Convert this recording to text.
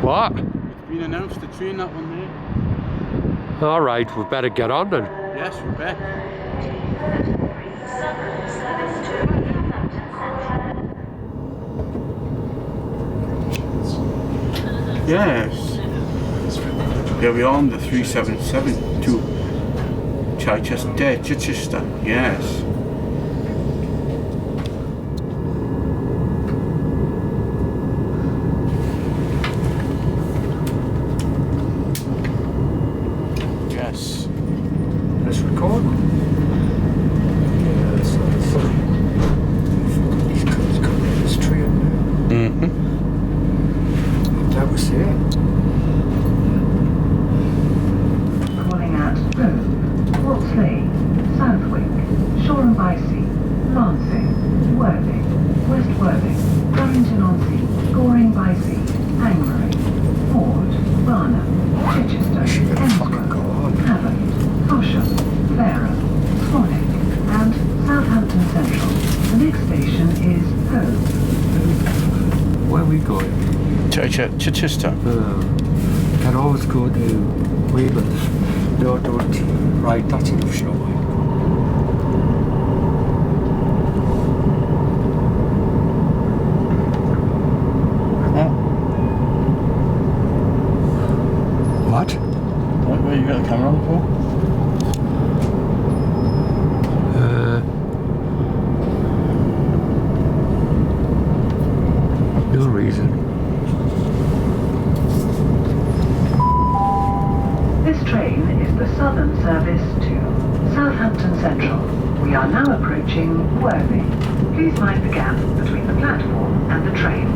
What? It's been announced, the train that one there. Alright, we better get on then. Yes, we bet. Yes. Yeah, we're on the 377 to Chichester. Yes. Yes. Let's record. Yeah, so these cars coming in this train now. Mm-hmm. That was it. Calling at Rome, Portsmouth, Southwick, Shore and Bicey, Lancing, Worthing, West Worthing, Durrington-on-Sea, Goring by Sea, Angmering, Ford, Barnham, Chichester, Emsworth, Havant, Horsham, Fareham, Swanwick, and Southampton Central. The next station is Hove. Where are we going? Chichester. Can always go to Weymouth. No, don't. Right, that's enough showing. What? Where you got the camera on for? No reason. This train is the southern service to Southampton Central. We are now approaching Worthing. Please mind the gap between the platform and the train.